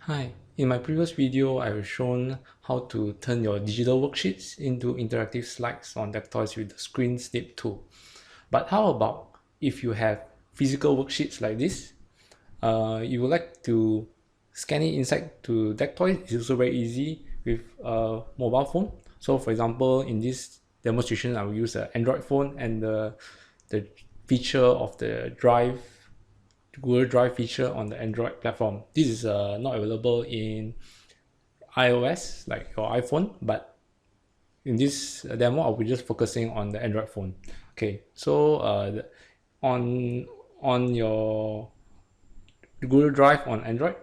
Hi, in my previous video, I've shown how to turn your digital worksheets into interactive slides on Deck.Toys with the screen snip tool. But how about if you have physical worksheets like this? You would like to scan it inside to Deck.Toys. It's also very easy with a mobile phone. So for example, in this demonstration, I will use an Android phone and the feature of the drive Google Drive feature on the Android platform. This is not available in iOS like your iPhone, but in this demo, I'll be just focusing on the Android phone. Okay, so on on your Google Drive on Android,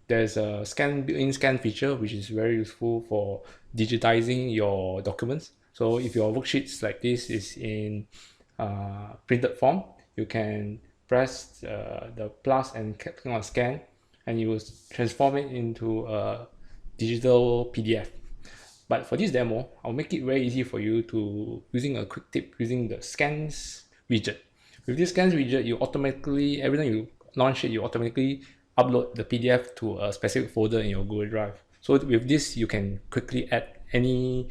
there's a built-in scan feature which is very useful for digitizing your documents. So if your worksheets like this is in printed form, you can press the plus and click on scan, and you will transform it into a digital PDF. But for this demo, I'll make it very easy for you to using a quick tip using the scans widget. With this scans widget, you automatically, every time you launch it, you automatically upload the PDF to a specific folder in your Google Drive. So with this, you can quickly add any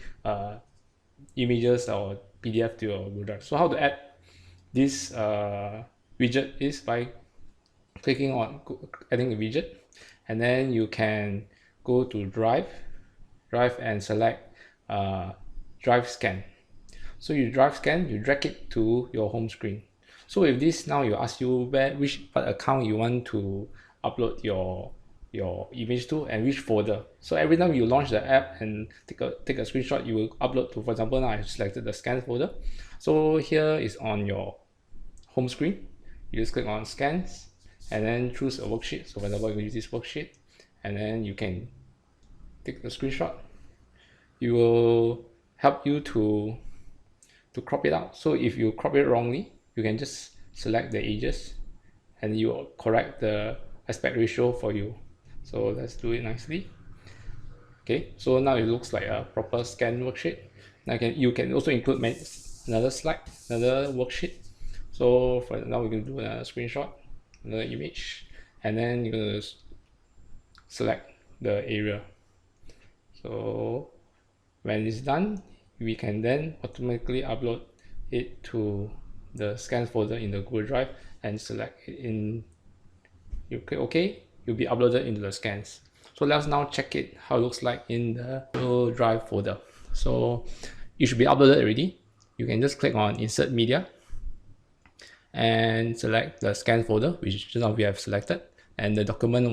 images or PDF to your Google Drive. So how to add this widget is by clicking on adding the widget, and then you can go to drive and select drive scan. So you drive scan, you drag it to your home screen. So with this, now you ask you what account you want to upload your image to and which folder. So every time you launch the app and take a screenshot, you will upload to, for example, now I've selected the scan folder. So here is on your home screen. You just click on scans and then choose a worksheet. So for example, you can use this worksheet, and then you can take the screenshot. It will help you to crop it out. So if you crop it wrongly, you can just select the edges and you will correct the aspect ratio for you. So let's do it nicely. Okay, so now it looks like a proper scan worksheet. Now you can also include another slide, another worksheet. So for now, we're going to do a screenshot, another image, and then you're going to select the area. So when it's done, we can then automatically upload it to the scans folder in the Google Drive and select it in. You click OK, you'll be uploaded into the scans. So let's now check it how it looks like in the Google Drive folder. So you should be uploaded already. You can just click on Insert Media and select the scan folder, which just now we have selected, and the document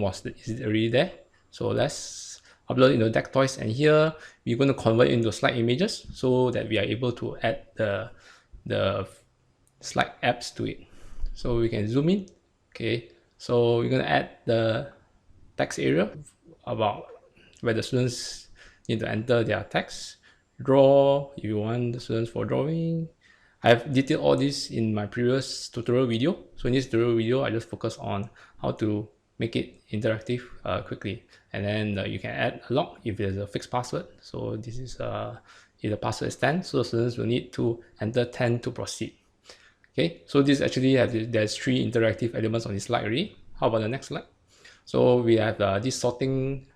is already there. So let's upload it into Deck.Toys, and here we're going to convert it into slide images so that we are able to add the slide apps to it. So we can zoom in. Okay, so we're going to add the text area about where the students need to enter their text. Draw if you want the students for drawing. I've detailed all this in my previous tutorial video. So in this tutorial video, I just focus on how to make it interactive quickly. And then you can add a lock if there's a fixed password. So this is if the password is 10, so the students will need to enter 10 to proceed. Okay, so this actually there's 3 interactive elements on this slide already. How about the next slide? So we have this sorting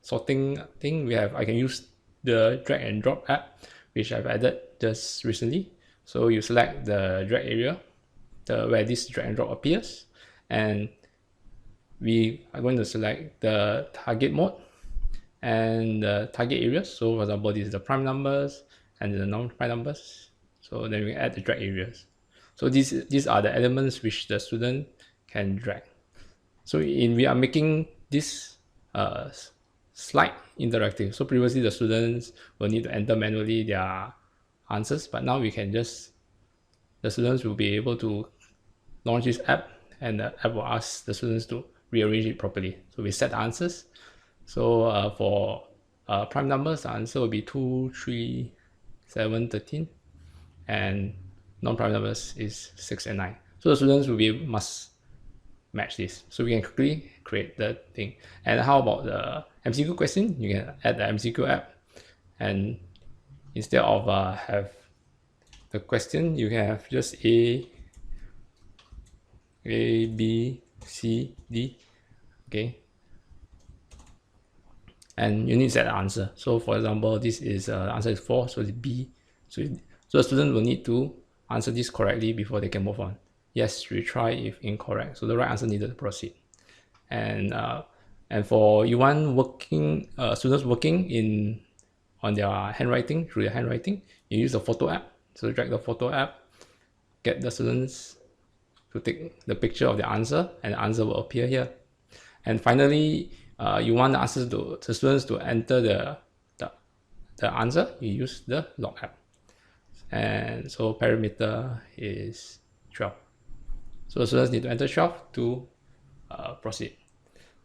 thing. I can use the drag and drop app, which I've added just recently. So you select the drag area, where this drag and drop appears, and we are going to select the target mode and the target areas. So for example, this is the prime numbers and the non-prime numbers. So then we add the drag areas. So these are the elements which the student can drag. So we are making this slide interactive. So previously the students will need to enter manually their answers, but now the students will be able to launch this app, and the app will ask the students to rearrange it properly. So we set the answers. So for prime numbers, the answer will be 2, 3, 7, 13, and non-prime numbers is 6 and 9. So the students must match this. So we can quickly create the thing. And how about the MCQ question? You can add the MCQ app, and instead of have the question, you can have just A, B, C, D. Okay. and you need to set the answer. So for example, this is the answer is 4, so it's B. So the student will need to answer this correctly before they can move on. Yes, retry if incorrect. So the right answer needed to proceed. And for you want working students working on their handwriting, through their handwriting, you use the photo app. So drag the photo app, get the students to take the picture of the answer, and the answer will appear here. And finally, you want the answers to the students to enter the answer, you use the log app. And so parameter is 12. So the students need to enter 12 to proceed.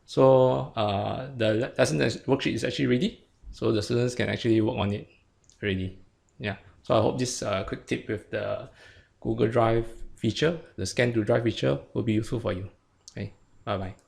So the lesson worksheet is actually ready, so the students can actually work on it already. Yeah, so I hope this quick tip with the Google Drive feature, the scan to drive feature, will be useful for you. Okay, bye bye.